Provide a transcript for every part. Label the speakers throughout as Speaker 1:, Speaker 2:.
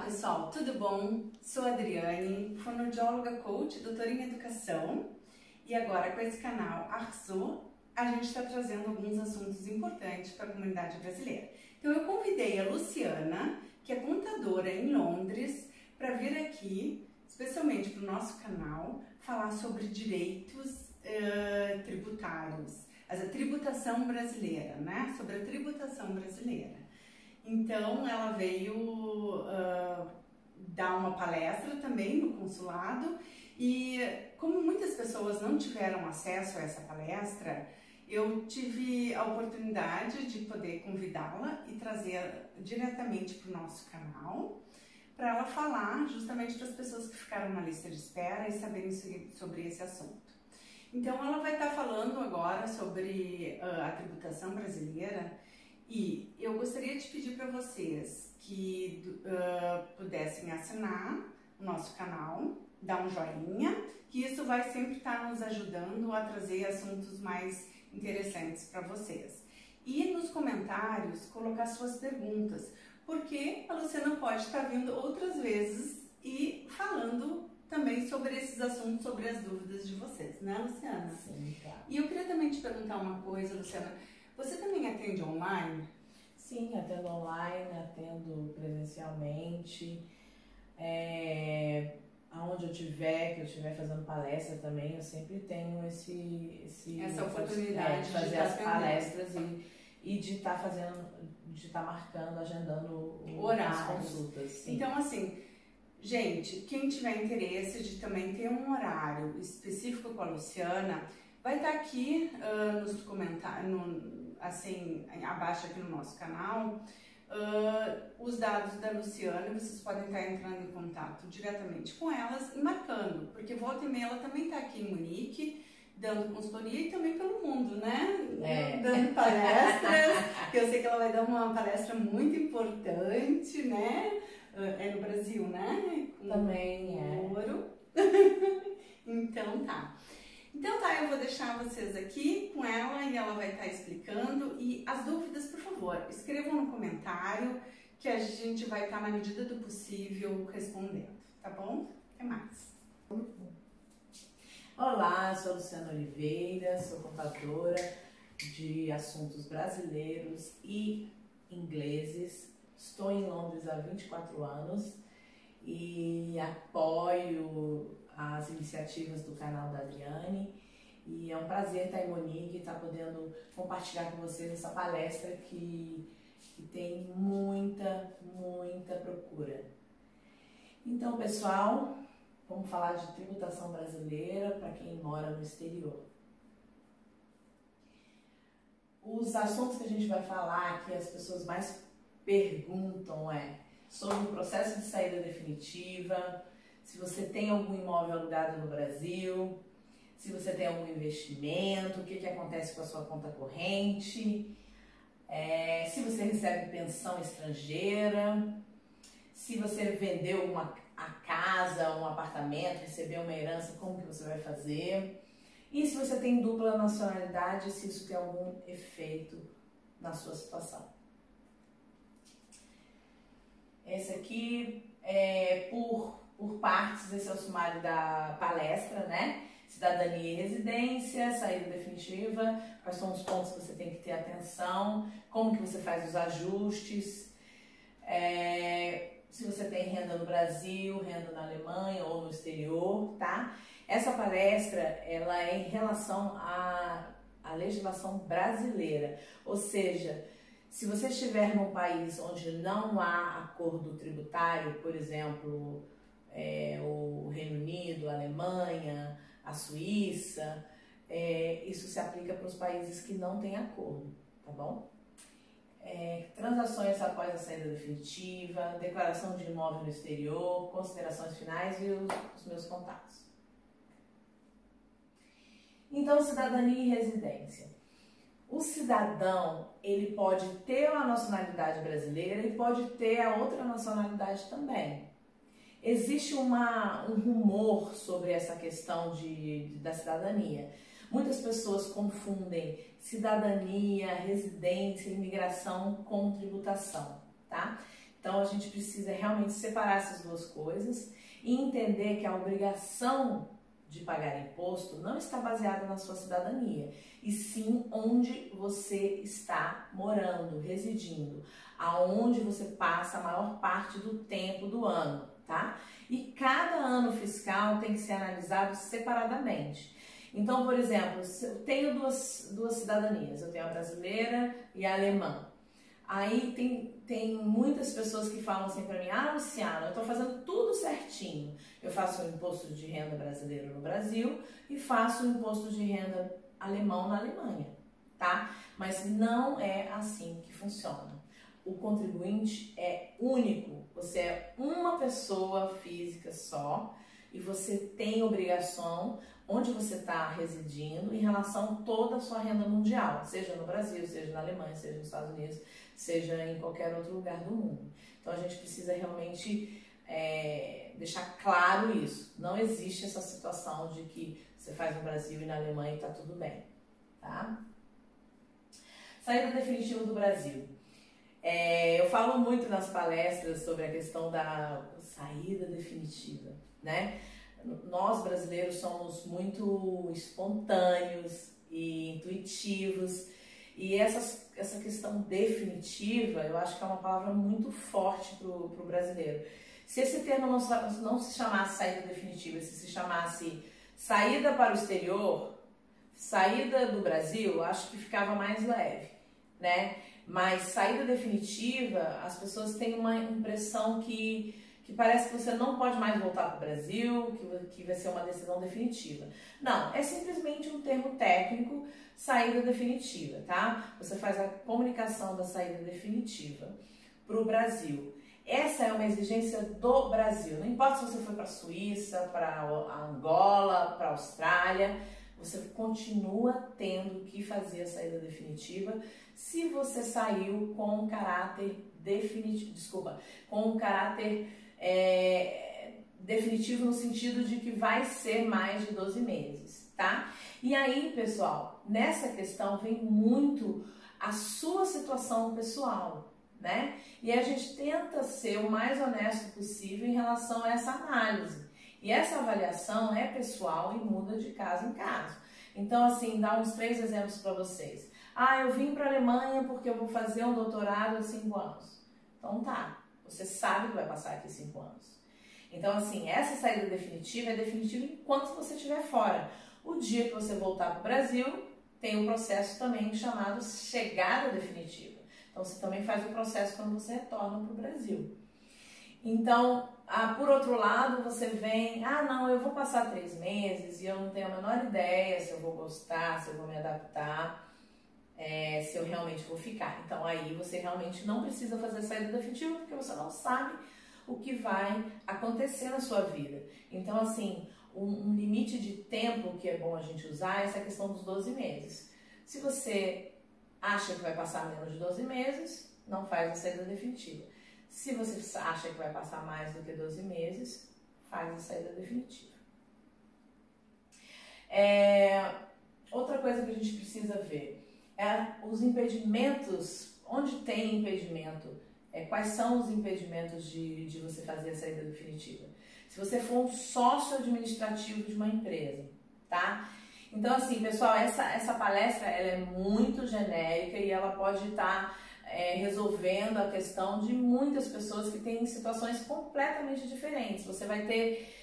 Speaker 1: pessoal, tudo bom? Sou a Adriane, fonoaudióloga coach, doutora em educação, e agora com esse canal Arzu, a gente está trazendo alguns assuntos importantes para a comunidade brasileira. Então eu convidei a Luciana, que é contadora em Londres, para vir aqui, especialmente para o nosso canal, falar sobre direitos tributários, a tributação brasileira, né? Sobre a tributação brasileira. Então, ela veio dar uma palestra também no consulado e, como muitas pessoas não tiveram acesso a essa palestra, eu tive a oportunidade de poder convidá-la e trazer diretamente para o nosso canal para ela falar justamente para as pessoas que ficaram na lista de espera e saberem sobre esse assunto. Então, ela vai estar falando agora sobre a tributação brasileira. E eu gostaria de pedir para vocês que pudessem assinar o nosso canal, dar um joinha, que isso vai sempre estar nos ajudando a trazer assuntos mais interessantes para vocês. E nos comentários colocar suas perguntas, porque a Luciana pode estar vindo outras vezes e falando também sobre esses assuntos, sobre as dúvidas de vocês, né, Luciana?
Speaker 2: Sim, tá.
Speaker 1: E eu queria também te perguntar uma coisa, Luciana. Você também atende online?
Speaker 2: Sim, atendo online, atendo presencialmente. Aonde eu estiver fazendo palestra também, eu sempre tenho
Speaker 1: essa oportunidade
Speaker 2: de fazer as palestras e de estar marcando, agendando as consultas. Sim.
Speaker 1: Então, assim, gente, quem tiver interesse de também ter um horário específico com a Luciana, vai estar aqui nos comentários, assim, abaixo aqui no nosso canal, os dados da Luciana. Vocês podem estar entrando em contato diretamente com elas e marcando, porque volta e meia ela também está aqui em Munique, dando consultoria e também pelo mundo, né? Dando palestras, que eu sei que ela vai dar uma palestra muito importante, né? É no Brasil, né?
Speaker 2: Também
Speaker 1: ouro. Então tá. Então tá, eu vou deixar vocês aqui com ela e ela vai estar explicando. E as dúvidas, por favor, escrevam no comentário que a gente vai estar, na medida do possível, respondendo, tá bom? Até mais.
Speaker 2: Olá, sou a Luciana Oliveira, sou contadora de assuntos brasileiros e ingleses. Estou em Londres há 24 anos e apoio as iniciativas do canal da Adriane, e é um prazer estar em Munique e estar podendo compartilhar com vocês essa palestra que tem muita procura. Então, pessoal, vamos falar de tributação brasileira para quem mora no exterior. Os assuntos que a gente vai falar, que as pessoas mais perguntam, sobre o processo de saída definitiva, se você tem algum imóvel alugado no Brasil, se você tem algum investimento, o que acontece com a sua conta corrente, se você recebe pensão estrangeira, se você vendeu a casa, um apartamento, recebeu uma herança, como que você vai fazer, e se você tem dupla nacionalidade, se isso tem algum efeito na sua situação. Esse aqui é por partes, esse é o sumário da palestra, né? Cidadania e residência, saída definitiva, quais são os pontos que você tem que ter atenção, como que você faz os ajustes, se você tem renda no Brasil, renda na Alemanha ou no exterior, tá? Essa palestra, ela é em relação à legislação brasileira, ou seja, se você estiver num país onde não há acordo tributário, por exemplo, o Reino Unido, a Alemanha, a Suíça, isso se aplica para os países que não têm acordo, tá bom? Transações após a saída definitiva, declaração de imóvel no exterior, considerações finais e os meus contatos. Então, cidadania e residência. O cidadão, ele pode ter a nacionalidade brasileira e pode ter a outra nacionalidade também. Existe um rumor sobre essa questão da cidadania. Muitas pessoas confundem cidadania, residência, imigração com tributação, tá? Então a gente precisa realmente separar essas duas coisas e entender que a obrigação de pagar imposto não está baseada na sua cidadania, e sim onde você está morando, residindo, aonde você passa a maior parte do tempo do ano, tá? E cada ano fiscal tem que ser analisado separadamente. Então, por exemplo, eu tenho duas cidadanias, eu tenho a brasileira e a alemã. Aí tem muitas pessoas que falam assim pra mim, ah, Luciana, eu tô fazendo tudo certinho. Eu faço o imposto de renda brasileiro no Brasil e faço o imposto de renda alemão na Alemanha, tá? Mas não é assim que funciona. O contribuinte é único, você é uma pessoa física só e você tem obrigação onde você está residindo em relação a toda a sua renda mundial, seja no Brasil, seja na Alemanha, seja nos Estados Unidos, seja em qualquer outro lugar do mundo. Então a gente precisa realmente deixar claro isso. Não existe essa situação de que você faz no Brasil e na Alemanha e está tudo bem, tá? Saída definitiva do Brasil. Eu falo muito nas palestras sobre a questão da saída definitiva, né? Nós brasileiros somos muito espontâneos e intuitivos, e essa questão definitiva, eu acho que é uma palavra muito forte para o brasileiro. Se esse termo não se chamasse saída definitiva, se chamasse saída para o exterior, saída do Brasil, acho que ficava mais leve, né? Mas saída definitiva, as pessoas têm uma impressão que parece que você não pode mais voltar para o Brasil, que vai ser uma decisão definitiva. Não, é simplesmente um termo técnico, saída definitiva, tá? Você faz a comunicação da saída definitiva para o Brasil. Essa é uma exigência do Brasil. Não importa se você foi para a Suíça, para a Angola, para a Austrália, você continua tendo que fazer a saída definitiva se você saiu com um caráter definitivo, com um caráter definitivo no sentido de que vai ser mais de 12 meses, tá? E aí, pessoal, nessa questão vem muito a sua situação pessoal, né? E a gente tenta ser o mais honesto possível em relação a essa análise. E essa avaliação é pessoal e muda de caso em caso. Então, assim, dá uns 3 exemplos para vocês. Ah, eu vim para a Alemanha porque eu vou fazer um doutorado em 5 anos. Então tá, você sabe que vai passar aqui 5 anos. Então, assim, essa saída definitiva é definitiva enquanto você estiver fora. O dia que você voltar para o Brasil, tem um processo também chamado chegada definitiva. Então, você também faz o processo quando você retorna para o Brasil. Então, por outro lado, você vem, não, eu vou passar 3 meses e eu não tenho a menor ideia se eu vou gostar, se eu vou me adaptar, se eu realmente vou ficar. Então, aí você realmente não precisa fazer saída definitiva porque você não sabe o que vai acontecer na sua vida. Então, assim, um limite de tempo que é bom a gente usar é essa questão dos 12 meses. Se você acha que vai passar menos de 12 meses, não faz a saída definitiva. Se você acha que vai passar mais do que 12 meses, faz a saída definitiva. Outra coisa que a gente precisa ver é os impedimentos, onde tem impedimento, quais são os impedimentos de você fazer a saída definitiva. Se você for um sócio administrativo de uma empresa, tá? Então, assim, pessoal, essa palestra ela é muito genérica e ela pode estar resolvendo a questão de muitas pessoas que têm situações completamente diferentes. Você vai ter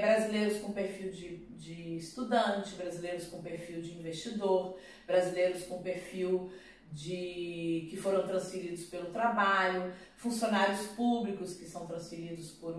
Speaker 2: brasileiros com perfil de estudante, brasileiros com perfil de investidor, brasileiros com perfil que foram transferidos pelo trabalho, funcionários públicos que são transferidos por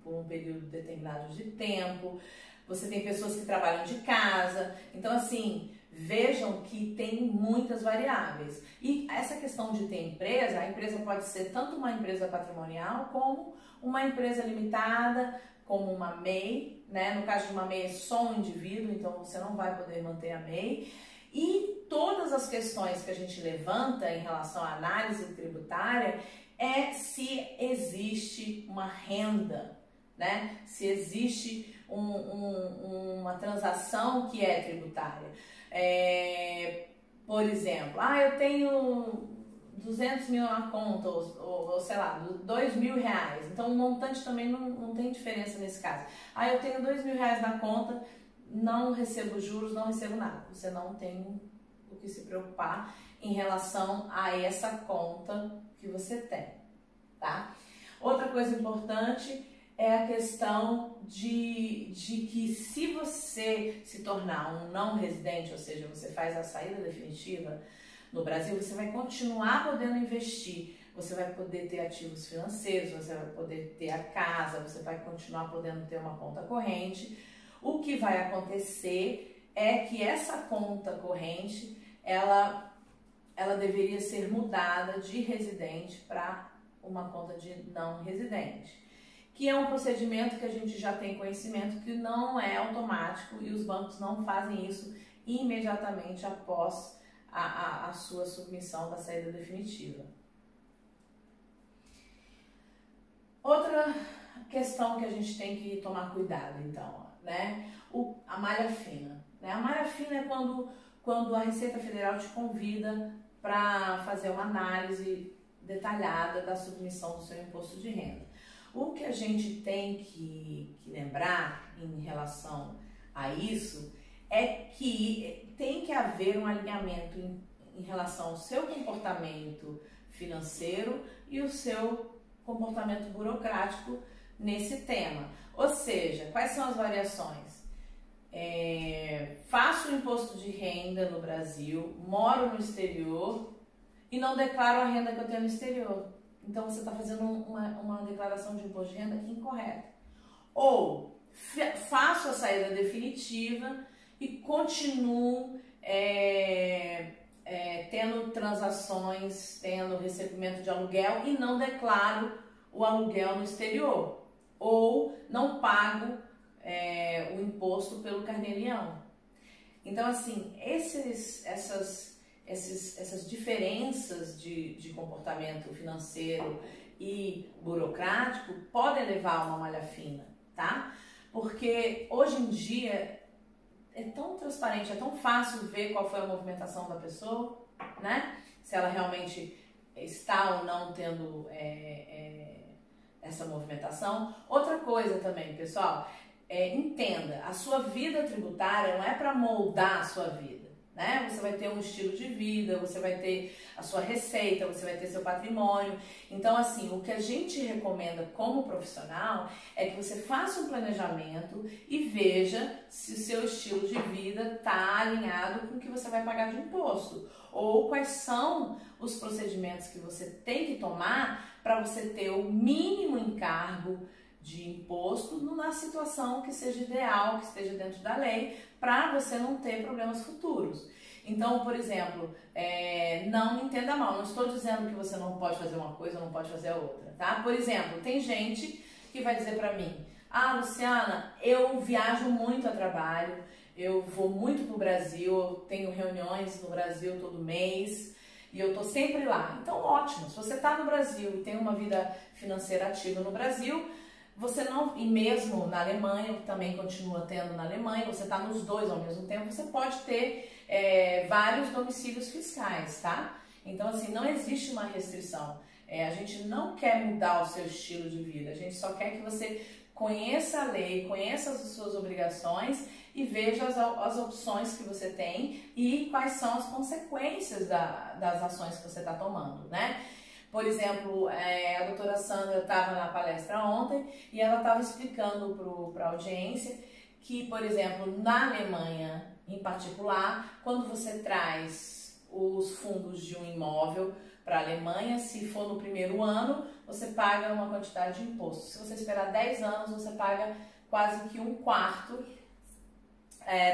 Speaker 2: um período determinado de tempo. Você tem pessoas que trabalham de casa. Então, assim, vejam que tem muitas variáveis. E essa questão de ter empresa, a empresa pode ser tanto uma empresa patrimonial como uma empresa limitada, como uma MEI, né? No caso de uma MEI é só um indivíduo, então você não vai poder manter a MEI. E todas as questões que a gente levanta em relação à análise tributária é se existe uma renda, né? Se existe uma transação que é tributária. Por exemplo, eu tenho 200 mil na conta, ou sei lá, 2 mil reais. Então o montante também não tem diferença nesse caso. Ah, eu tenho 2 mil reais na conta, não recebo juros, não recebo nada. Você não tem o que se preocupar em relação a essa conta que você tem, tá? Outra coisa importante é a questão de que se você se tornar um não residente, ou seja, você faz a saída definitiva no Brasil, você vai continuar podendo investir, você vai poder ter ativos financeiros, você vai poder ter a casa, você vai continuar podendo ter uma conta corrente. O que vai acontecer é que essa conta corrente, ela deveria ser mudada de residente para uma conta de não residente, que é um procedimento que a gente já tem conhecimento que não é automático e os bancos não fazem isso imediatamente após a sua submissão da saída definitiva. Outra questão que a gente tem que tomar cuidado, então, né? A malha fina. Né? A malha fina é quando a Receita Federal te convida para fazer uma análise detalhada da submissão do seu imposto de renda. O que a gente tem que lembrar em relação a isso é que tem que haver um alinhamento em relação ao seu comportamento financeiro e o seu comportamento burocrático nesse tema. Ou seja, quais são as variações? Faço o imposto de renda no Brasil, moro no exterior e não declaro a renda que eu tenho no exterior. Então você está fazendo uma declaração de imposto de renda incorreta. Ou faço a saída definitiva e continuo tendo transações, tendo recebimento de aluguel e não declaro o aluguel no exterior. Ou não pago o imposto pelo carnê-leão. Então, assim, essas diferenças de comportamento financeiro e burocrático podem levar a uma malha fina, tá? Porque hoje em dia é tão transparente, é tão fácil ver qual foi a movimentação da pessoa, né? Se ela realmente está ou não tendo essa movimentação. Outra coisa também, pessoal, entenda, a sua vida tributária não é para moldar a sua vida, né? Você vai ter um estilo de vida, você vai ter a sua receita, você vai ter seu patrimônio. Então, assim, o que a gente recomenda como profissional é que você faça um planejamento e veja se o seu estilo de vida está alinhado com o que você vai pagar de imposto. Ou quais são os procedimentos que você tem que tomar para você ter o mínimo encargo de imposto na situação que seja ideal, que esteja dentro da lei, para você não ter problemas futuros. Então, por exemplo, não me entenda mal, não estou dizendo que você não pode fazer uma coisa ou não pode fazer a outra, tá? Por exemplo, tem gente que vai dizer para mim: ah, Luciana, eu viajo muito a trabalho, eu vou muito pro Brasil, eu tenho reuniões no Brasil todo mês e eu tô sempre lá. Então, ótimo, se você tá no Brasil e tem uma vida financeira ativa no Brasil, você não, e mesmo na Alemanha, também continua tendo na Alemanha, você está nos dois ao mesmo tempo, você pode ter vários domicílios fiscais, tá? Então, assim, não existe uma restrição. A gente não quer mudar o seu estilo de vida, a gente só quer que você conheça a lei, conheça as suas obrigações e veja as opções que você tem e quais são as consequências das ações que você está tomando, né? Por exemplo, a doutora Sandra estava na palestra ontem e ela estava explicando para a audiência que, por exemplo, na Alemanha em particular, quando você traz os fundos de um imóvel para a Alemanha, se for no primeiro ano, você paga uma quantidade de imposto. Se você esperar 10 anos, você paga quase que 1/4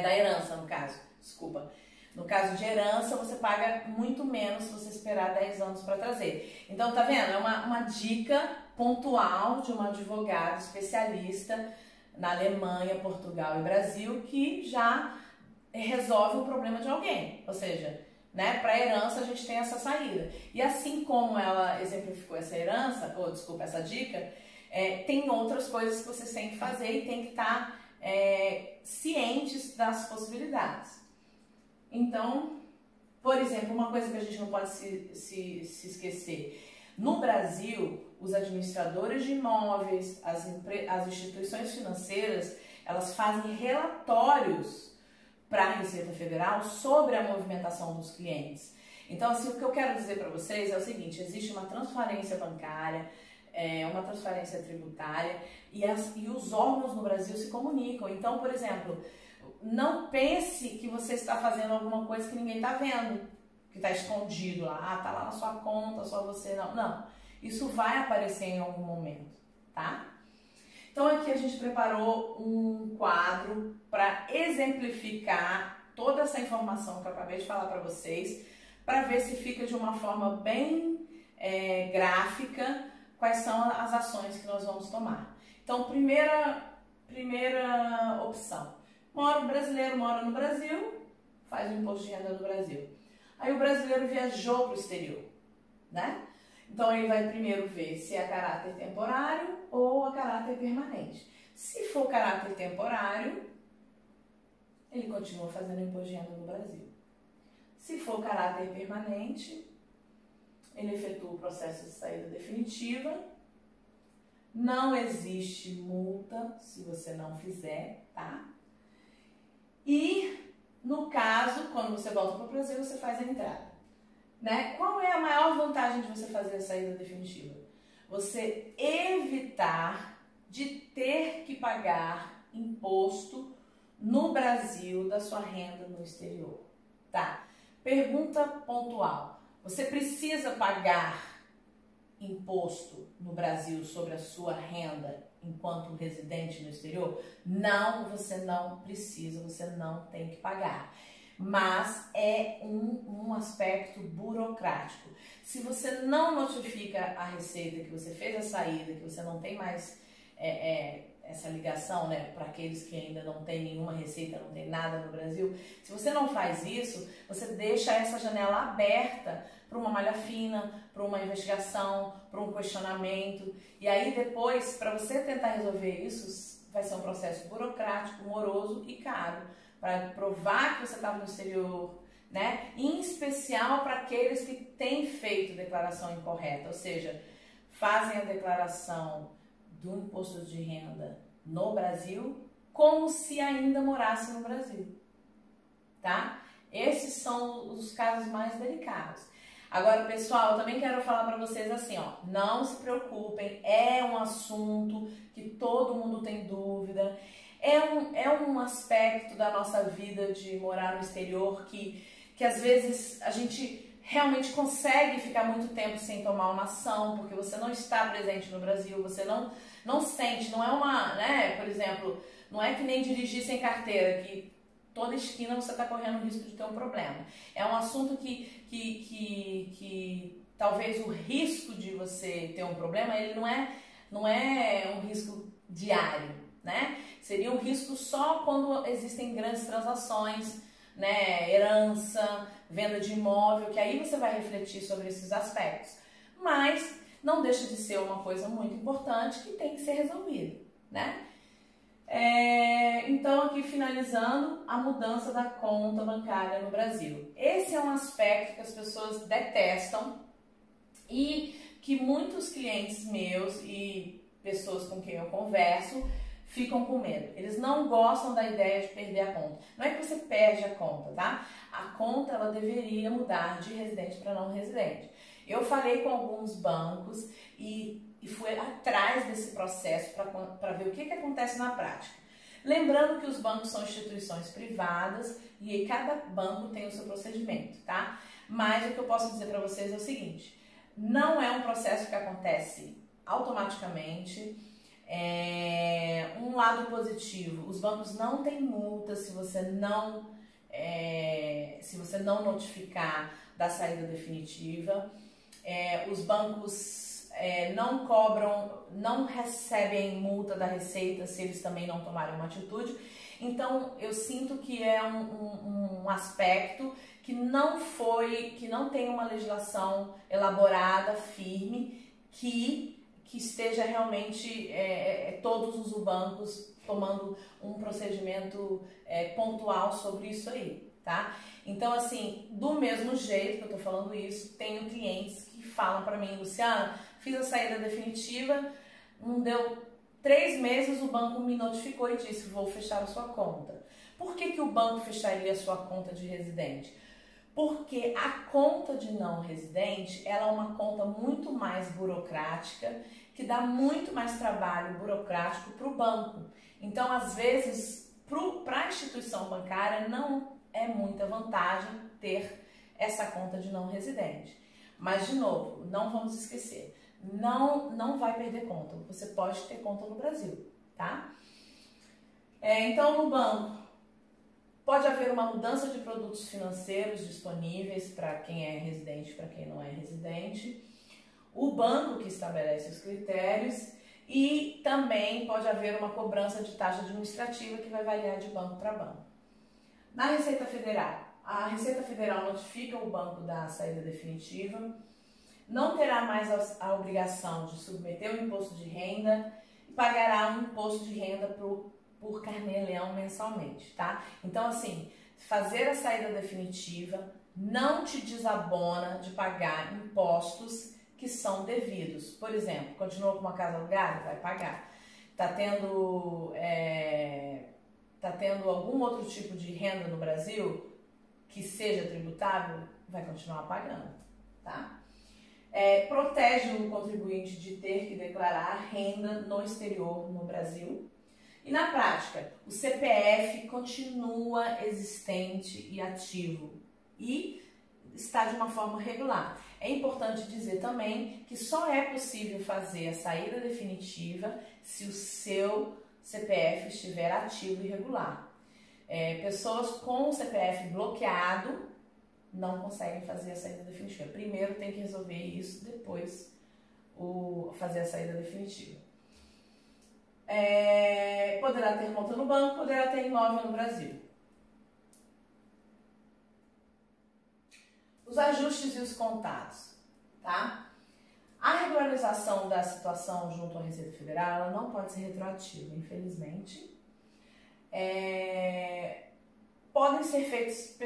Speaker 2: da herança, no caso. Desculpa. No caso de herança, você paga muito menos se você esperar 10 anos para trazer. Então, tá vendo? É uma dica pontual de uma advogada especialista na Alemanha, Portugal e Brasil que já resolve o problema de alguém. Ou seja, né, para herança a gente tem essa saída. E assim como ela exemplificou essa herança, ou desculpa, essa dica, tem outras coisas que vocês têm que fazer e tem que estar cientes das possibilidades. Então, Por exemplo, uma coisa que a gente não pode se esquecer. No Brasil, os administradores de imóveis, as instituições financeiras, elas fazem relatórios para a Receita Federal sobre a movimentação dos clientes. Então, assim, o que eu quero dizer para vocês é o seguinte, existe uma transparência bancária, uma transparência tributária e os órgãos no Brasil se comunicam. Então, por exemplo, não pense que você está fazendo alguma coisa que ninguém está vendo, que está escondido lá, está lá na sua conta, só você não. Não, isso vai aparecer em algum momento, tá? Então aqui a gente preparou um quadro para exemplificar toda essa informação que eu acabei de falar para vocês, para ver se fica de uma forma bem gráfica quais são as ações que nós vamos tomar. Então, primeira opção. O brasileiro mora no Brasil, faz o imposto de renda no Brasil. Aí o brasileiro viajou para o exterior, né? Então ele vai primeiro ver se é a caráter temporário ou a caráter permanente. Se for caráter temporário, ele continua fazendo imposto de renda no Brasil. Se for caráter permanente, ele efetua o processo de saída definitiva. Não existe multa se você não fizer, tá? E, no caso, quando você volta para o Brasil, você faz a entrada, né? Qual é a maior vantagem de você fazer a saída definitiva? Você evitar de ter que pagar imposto no Brasil da sua renda no exterior, tá? Pergunta pontual. Você precisa pagar imposto no Brasil sobre a sua renda enquanto residente no exterior? Não, você não precisa, você não tem que pagar. Mas é um aspecto burocrático. Se você não notifica a Receita que você fez a saída, que você não tem mais essa ligação, né, para aqueles que ainda não tem nenhuma receita, não tem nada no Brasil, se você não faz isso, você deixa essa janela aberta para uma malha fina, para uma investigação, para um questionamento, e aí depois, para você tentar resolver isso, vai ser um processo burocrático, moroso e caro, para provar que você estava no exterior, né? Em especial para aqueles que têm feito declaração incorreta, ou seja, fazem a declaração do imposto de renda no Brasil como se ainda morasse no Brasil, tá? Esses são os casos mais delicados. Agora, pessoal, eu também quero falar para vocês assim, ó, não se preocupem, é um assunto que todo mundo tem dúvida, é um aspecto da nossa vida de morar no exterior que às vezes a gente realmente consegue ficar muito tempo sem tomar uma ação, porque você não está presente no Brasil, você não sente, não é uma, né, por exemplo, não é que nem dirigir sem carteira, que toda esquina você está correndo o risco de ter um problema. É um assunto que talvez o risco de você ter um problema, ele não é um risco diário, né? Seria um risco só quando existem grandes transações, né, herança, venda de imóvel, que aí você vai refletir sobre esses aspectos. Mas não deixa de ser uma coisa muito importante que tem que ser resolvida, né? Então, aqui finalizando, a mudança da conta bancária no Brasil. Esse é um aspecto que as pessoas detestam e que muitos clientes meus e pessoas com quem eu converso ficam com medo. Eles não gostam da ideia de perder a conta. Não é que você perde a conta, tá? A conta, ela deveria mudar de residente para não residente. Eu falei com alguns bancos e fui atrás desse processo para ver o que acontece na prática. Lembrando que os bancos são instituições privadas e cada banco tem o seu procedimento, tá? Mas o que eu posso dizer para vocês é o seguinte, não é um processo que acontece automaticamente. Um lado positivo, os bancos não têm multa se você não notificar da saída definitiva. Os bancos não cobram, não recebem multa da Receita se eles também não tomarem uma atitude. Então eu sinto que é um aspecto que não tem uma legislação elaborada, firme, que esteja realmente todos os bancos tomando um procedimento pontual sobre isso aí, tá? Então, assim, do mesmo jeito que eu tô falando isso, tenho clientes que falam para mim, Luciana, fiz a saída definitiva, não deu 3 meses, o banco me notificou e disse, vou fechar a sua conta. Por que o banco fecharia a sua conta de residente? Porque a conta de não residente, ela é uma conta muito mais burocrática, que dá muito mais trabalho burocrático para o banco. Então, às vezes, para a instituição bancária, não é muita vantagem ter essa conta de não residente. Mas, de novo, não vamos esquecer, não vai perder conta. Você pode ter conta no Brasil, tá? Então, no banco, pode haver uma mudança de produtos financeiros disponíveis para quem é residente e para quem não é residente. O banco que estabelece os critérios e também pode haver uma cobrança de taxa administrativa que vai variar de banco para banco. Na Receita Federal, a Receita Federal notifica o banco da saída definitiva, não terá mais a obrigação de submeter o imposto de renda e pagará um imposto de renda por carnê-leão mensalmente, tá? Então, assim, fazer a saída definitiva não te desabona de pagar impostos que são devidos. Por exemplo, continua com uma casa alugada? Vai pagar. Tá tendo algum outro tipo de renda no Brasil que seja tributável? Vai continuar pagando, tá? Protege o contribuinte de ter que declarar renda no exterior no Brasil. E na prática, o CPF continua existente e ativo e está de uma forma regular. É importante dizer também que só é possível fazer a saída definitiva se o seu CPF estiver ativo e regular. Pessoas com o CPF bloqueado não conseguem fazer a saída definitiva. Primeiro tem que resolver isso, depois fazer a saída definitiva. Poderá ter conta no banco, poderá ter imóvel no Brasil. Os ajustes e os contatos, tá? A regularização da situação junto à Receita Federal, ela não pode ser retroativa, infelizmente. Podem ser feitos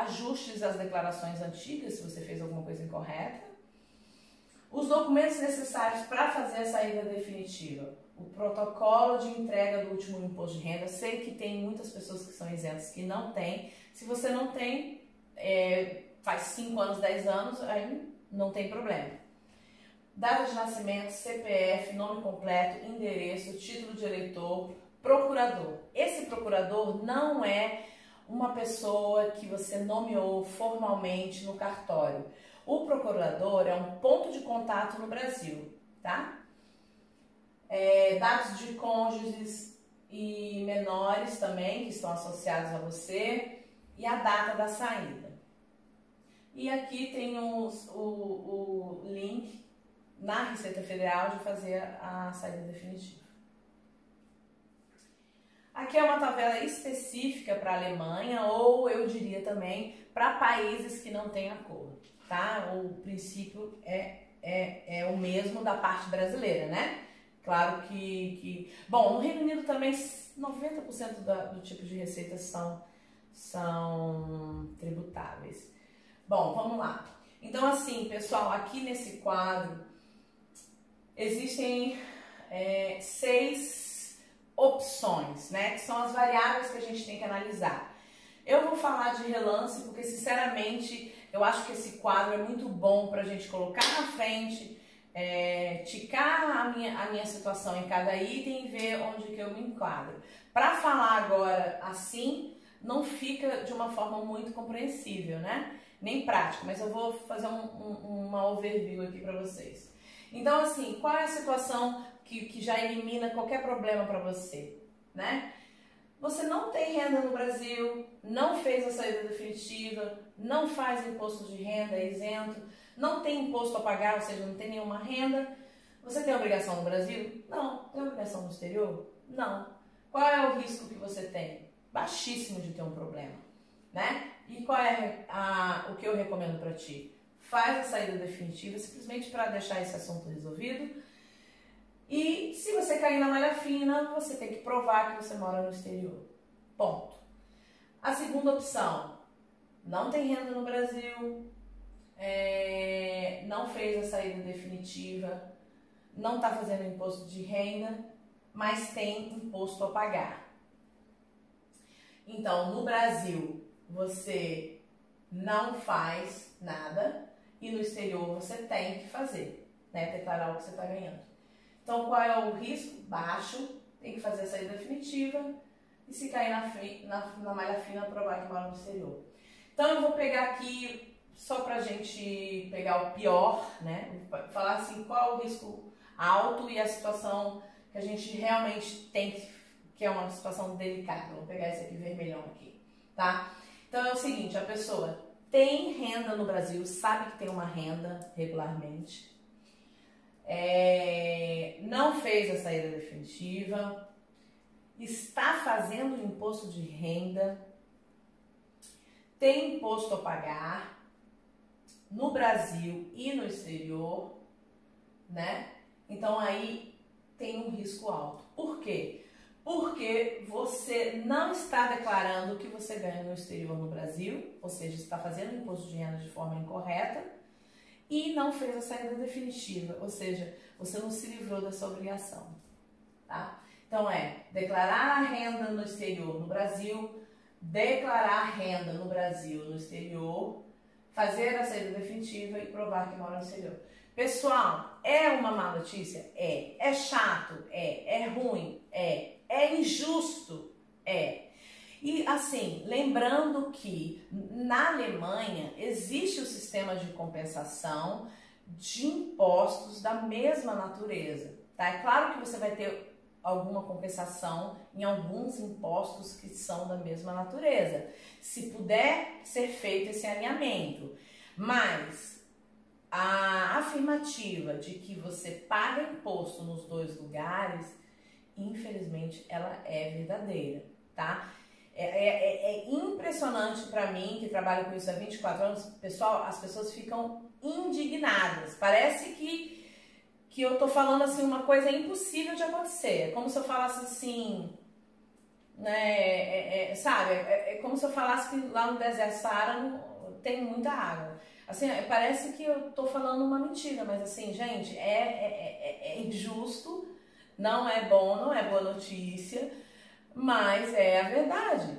Speaker 2: ajustes às declarações antigas, se você fez alguma coisa incorreta. Os documentos necessários para fazer a saída definitiva. O protocolo de entrega do último imposto de renda. Sei que tem muitas pessoas que são isentas que não têm. Se você não tem, faz 5 anos, 10 anos, aí não tem problema. Data de nascimento, CPF, nome completo, endereço, título de eleitor, procurador. Esse procurador não é uma pessoa que você nomeou formalmente no cartório. O procurador é um ponto de contato no Brasil, tá? Dados de cônjuges e menores também, que estão associados a você, e a data da saída. E aqui tem o link na Receita Federal de fazer a saída definitiva. Aqui é uma tabela específica para a Alemanha, ou eu diria também para países que não têm acordo, tá? O princípio é o mesmo da parte brasileira, né? Claro que... Bom, no Reino Unido também 90% do tipo de receitas são tributáveis. Bom, vamos lá. Então, assim, pessoal, aqui nesse quadro existem 6 opções, né? Que são as variáveis que a gente tem que analisar. Eu vou falar de relance porque, sinceramente, eu acho que esse quadro é muito bom para a gente colocar na frente, ticar a minha situação em cada item e ver onde que eu me enquadro. Para falar agora assim, não fica de uma forma muito compreensível, né? Nem prática, mas eu vou fazer uma overview aqui para vocês. Então, assim, qual é a situação que já elimina qualquer problema para você, né? Você não tem renda no Brasil, não fez a saída definitiva, não faz imposto de renda, é isento, não tem imposto a pagar, ou seja, não tem nenhuma renda. Você tem obrigação no Brasil? Não. Tem obrigação no exterior? Não. Qual é o risco que você tem? Baixíssimo de ter um problema, né? E qual é o que eu recomendo para ti? Faz a saída definitiva, simplesmente para deixar esse assunto resolvido. E se você cair na malha fina, você tem que provar que você mora no exterior. Ponto. A segunda opção, não tem renda no Brasil, não fez a saída definitiva, não está fazendo imposto de renda, mas tem imposto a pagar. Então, no Brasil, você não faz nada e no exterior você tem que fazer, né? Declarar o que você está ganhando. Então, qual é o risco? Baixo, tem que fazer a saída definitiva e se cair na malha fina, provar que mora no exterior. Então, eu vou pegar aqui, só para a gente pegar o pior, né? Vou falar assim, qual é o risco alto e a situação que a gente realmente tem que é uma situação delicada. Vou pegar esse aqui vermelhão aqui, tá? Então, é o seguinte, a pessoa tem renda no Brasil, sabe que tem uma renda regularmente, não fez a saída definitiva, está fazendo imposto de renda, tem imposto a pagar no Brasil e no exterior, né? Então aí tem um risco alto. Por quê? Porque você não está declarando o que você ganha no exterior no Brasil, ou seja, está fazendo imposto de renda de forma incorreta e não fez a saída definitiva, ou seja, você não se livrou dessa obrigação, tá? Então declarar a renda no exterior no Brasil, declarar renda no Brasil no exterior, fazer a saída definitiva e provar que mora no exterior. Pessoal, é uma má notícia? É chato? É ruim? É injusto? E assim, lembrando que na Alemanha existe o sistema de compensação de impostos da mesma natureza, tá? É claro que você vai ter alguma compensação em alguns impostos que são da mesma natureza, se puder ser feito esse alinhamento, mas a afirmativa de que você paga imposto nos dois lugares, infelizmente, ela é verdadeira, tá? É impressionante para mim, que trabalho com isso há 24 anos, pessoal, as pessoas ficam indignadas. Parece que eu tô falando assim uma coisa impossível de acontecer. É como se eu falasse assim, né? Sabe? É como se eu falasse que lá no deserto Saara tem muita água. Assim, parece que eu tô falando uma mentira, mas assim, gente, é injusto, não é bom, não é boa notícia, mas é a verdade,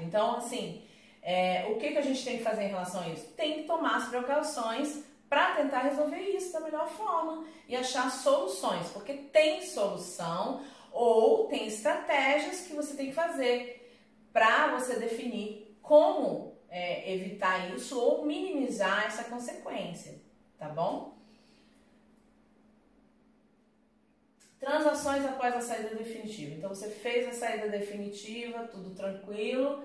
Speaker 2: Então, assim, o que a gente tem que fazer em relação a isso? Tem que tomar as precauções para tentar resolver isso da melhor forma e achar soluções, porque tem solução ou tem estratégias que você tem que fazer para você definir como evitar isso ou minimizar essa consequência, tá bom? Transações após a saída definitiva. Então, você fez a saída definitiva, tudo tranquilo.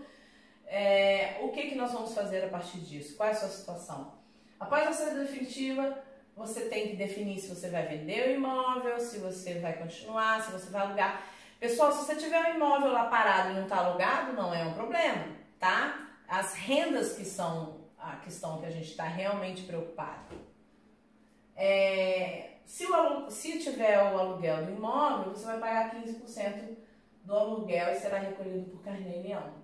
Speaker 2: O que nós vamos fazer a partir disso? Qual é a sua situação? Após a saída definitiva, você tem que definir se você vai vender o imóvel, se você vai continuar, se você vai alugar. Pessoal, se você tiver um imóvel lá parado e não está alugado, não é um problema, tá? As rendas que são a questão que a gente está realmente preocupado. Se tiver o aluguel do imóvel, você vai pagar 15% do aluguel e será recolhido por carnê-leão.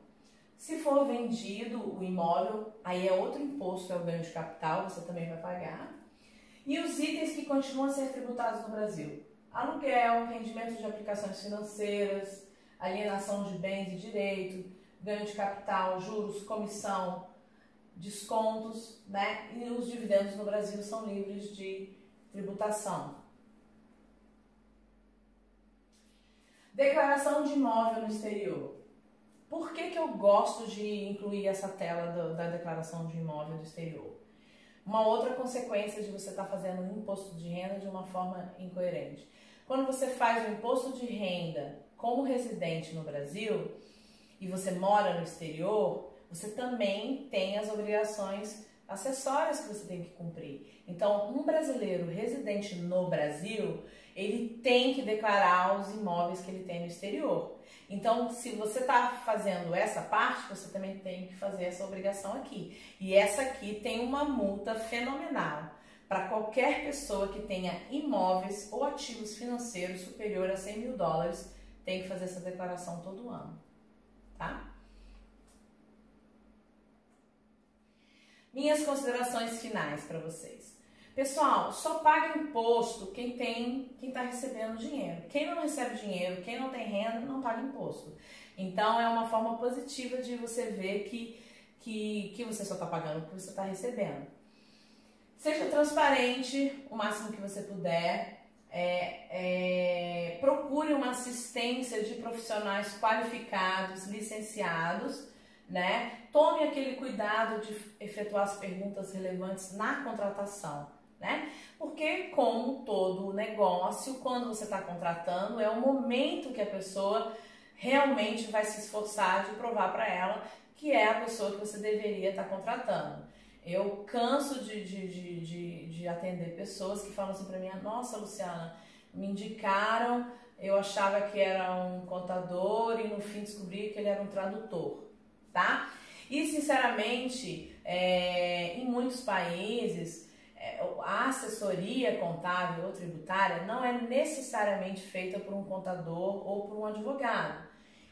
Speaker 2: Se for vendido o imóvel, aí é outro imposto, é o ganho de capital, você também vai pagar. E os itens que continuam a ser tributados no Brasil: aluguel, rendimento de aplicações financeiras, alienação de bens e direito, ganho de capital, juros, comissão, descontos, né? E os dividendos no Brasil são livres de tributação. Declaração de imóvel no exterior. Por que eu gosto de incluir essa tela da declaração de imóvel do exterior? Uma outra consequência de você estar fazendo um imposto de renda de uma forma incoerente. Quando você faz o imposto de renda como residente no Brasil e você mora no exterior, você também tem as obrigações acessórias que você tem que cumprir. Então, um brasileiro residente no Brasil, ele tem que declarar os imóveis que ele tem no exterior. Então, se você está fazendo essa parte, você também tem que fazer essa obrigação aqui. E essa aqui tem uma multa fenomenal para qualquer pessoa que tenha imóveis ou ativos financeiros superior a $100 mil, tem que fazer essa declaração todo ano, tá? Minhas considerações finais para vocês. Pessoal, só paga imposto quem está recebendo dinheiro. Quem não recebe dinheiro, quem não tem renda, não paga imposto. Então, é uma forma positiva de você ver que você só está pagando o que você está recebendo. Seja transparente o máximo que você puder. Procure uma assistência de profissionais qualificados, licenciados, né? Tome aquele cuidado de efetuar as perguntas relevantes na contratação, né? Porque, como todo negócio, quando você está contratando, é o momento que a pessoa realmente vai se esforçar de provar para ela que é a pessoa que você deveria estar contratando. Eu canso de atender pessoas que falam assim para mim: nossa, Luciana, me indicaram, eu achava que era um contador e no fim descobri que ele era um tradutor, tá? E sinceramente, em muitos países, a assessoria contábil ou tributária não é necessariamente feita por um contador ou por um advogado,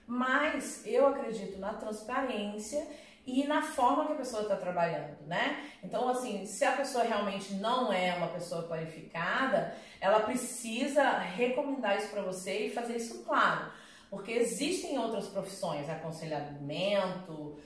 Speaker 2: mas eu acredito na transparência e na forma que a pessoa está trabalhando, né? Então, assim, se a pessoa realmente não é uma pessoa qualificada, ela precisa recomendar isso para você e fazer isso claro. Porque existem outras profissões, aconselhamento,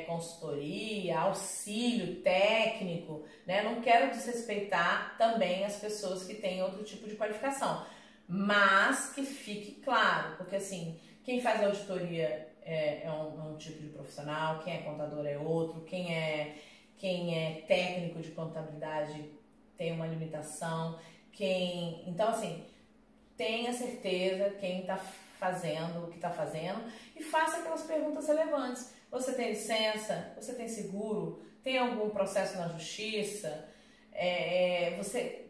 Speaker 2: consultoria, auxílio técnico, né? Não quero desrespeitar também as pessoas que têm outro tipo de qualificação, mas que fique claro, porque assim, quem faz auditoria é um tipo de profissional, quem é contador é outro, quem é técnico de contabilidade tem uma limitação, então assim, tenha certeza quem está fazendo o que está fazendo e faça aquelas perguntas relevantes. Você tem licença? Você tem seguro? Tem algum processo na justiça?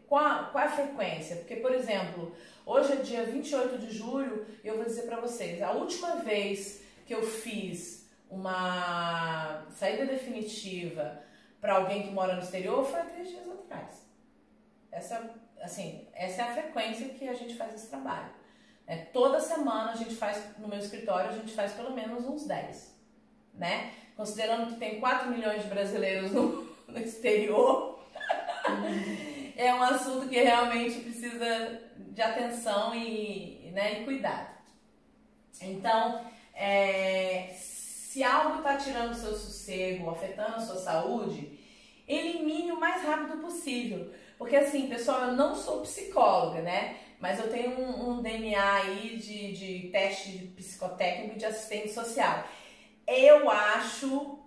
Speaker 2: Qual é a frequência? Porque, por exemplo, hoje é dia 28 de julho e eu vou dizer para vocês, a última vez que eu fiz uma saída definitiva para alguém que mora no exterior foi há 3 dias atrás. Essa é a frequência que a gente faz esse trabalho. Toda semana a gente faz, no meu escritório, a gente faz pelo menos uns 10, né? Considerando que tem 4 milhões de brasileiros no exterior, é um assunto que realmente precisa de atenção e cuidado. Então, se algo está tirando o seu sossego, afetando a sua saúde, elimine o mais rápido possível. Porque assim, pessoal, eu não sou psicóloga, né? Mas eu tenho um DNA aí de teste de psicotécnico e de assistente social. Eu acho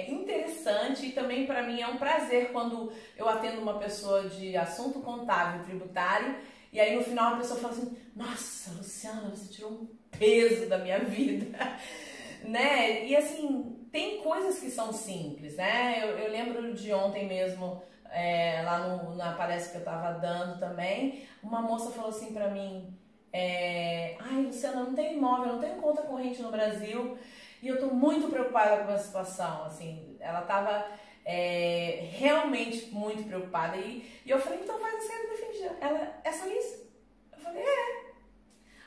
Speaker 2: interessante e também para mim é um prazer quando eu atendo uma pessoa de assunto contábil, tributário, e aí no final a pessoa fala assim: nossa, Luciana, você tirou um peso da minha vida, né? E assim, tem coisas que são simples, né? Eu lembro de ontem mesmo, lá na palestra que eu tava dando também, uma moça falou assim pra mim: ai, Luciana, não tenho imóvel, não tenho conta corrente no Brasil e eu tô muito preocupada com a situação. Assim, ela tava realmente muito preocupada e eu falei: então faz a saída definitiva. Ela: é só isso? Eu falei: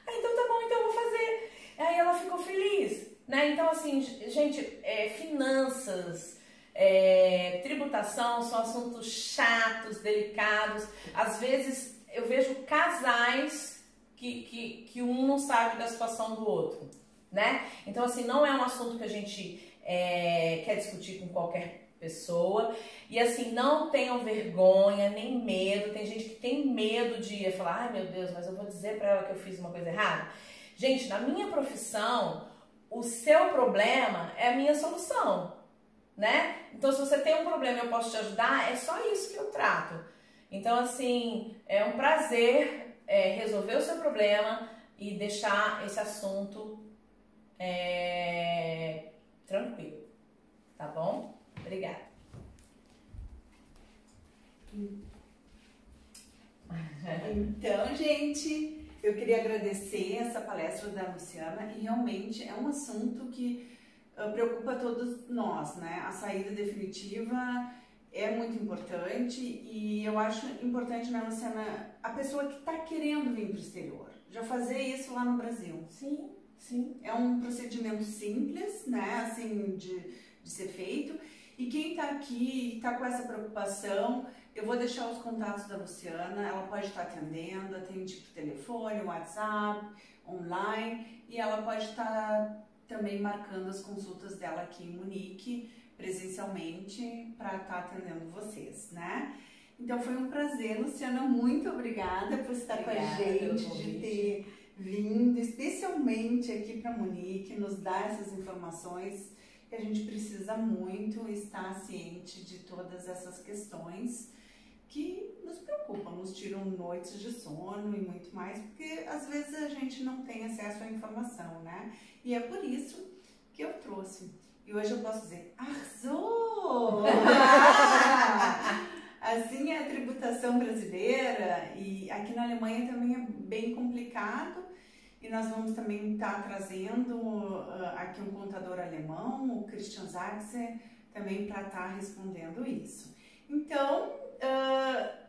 Speaker 2: então tá bom, então eu vou fazer. Aí ela ficou feliz, né? Então assim, gente, finanças, tributação são assuntos chatos, delicados. Às vezes eu vejo casais que um não sabe da situação do outro, né? Então assim, não é um assunto que a gente quer discutir com qualquer pessoa. E assim, não tenham vergonha nem medo. Tem gente que tem medo de falar: ai meu Deus, mas eu vou dizer pra ela que eu fiz uma coisa errada. Gente, na minha profissão, o seu problema é a minha solução, né? Então, se você tem um problema e eu posso te ajudar, é só isso que eu trato. Então, assim, é um prazer resolver o seu problema e deixar esse assunto tranquilo, tá bom? Obrigada.
Speaker 1: Então, gente, eu queria agradecer essa palestra da Luciana e realmente é um assunto que preocupa todos nós, né? A saída definitiva é muito importante e eu acho importante, né, Luciana, a pessoa que está querendo vir para o exterior, já fazer isso lá no Brasil.
Speaker 2: Sim.
Speaker 1: É um procedimento simples, né, assim, de ser feito. E quem está aqui e está com essa preocupação, eu vou deixar os contatos da Luciana, ela pode estar atendendo, atende por telefone, WhatsApp, online, e ela pode estar também marcando as consultas dela aqui em Munique, presencialmente, para estar atendendo vocês, né? Então foi um prazer, Luciana, muito obrigada por estar com a gente, de ter vindo, especialmente aqui para Munique, nos dar essas informações que a gente precisa muito estar ciente de todas essas questões que nos preocupam, nos tiram noites de sono e muito mais, porque às vezes a gente não tem acesso à informação, né? E é por isso que eu trouxe. E hoje eu posso dizer, arrasou! Assim é a tributação brasileira, e aqui na Alemanha também é bem complicado, e nós vamos também estar trazendo aqui um contador alemão, o Christian Sachse, também para estar respondendo isso. Então,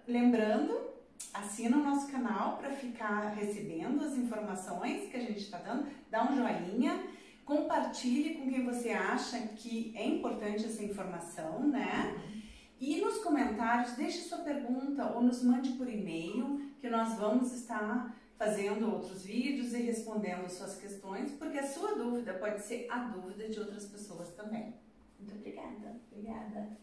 Speaker 1: lembrando, assina o nosso canal para ficar recebendo as informações que a gente está dando, dá um joinha, compartilhe com quem você acha que é importante essa informação, né? E nos comentários, deixe sua pergunta ou nos mande por e-mail, que nós vamos estar fazendo outros vídeos e respondendo suas questões, porque a sua dúvida pode ser a dúvida de outras pessoas também. Muito obrigada.
Speaker 2: Obrigada.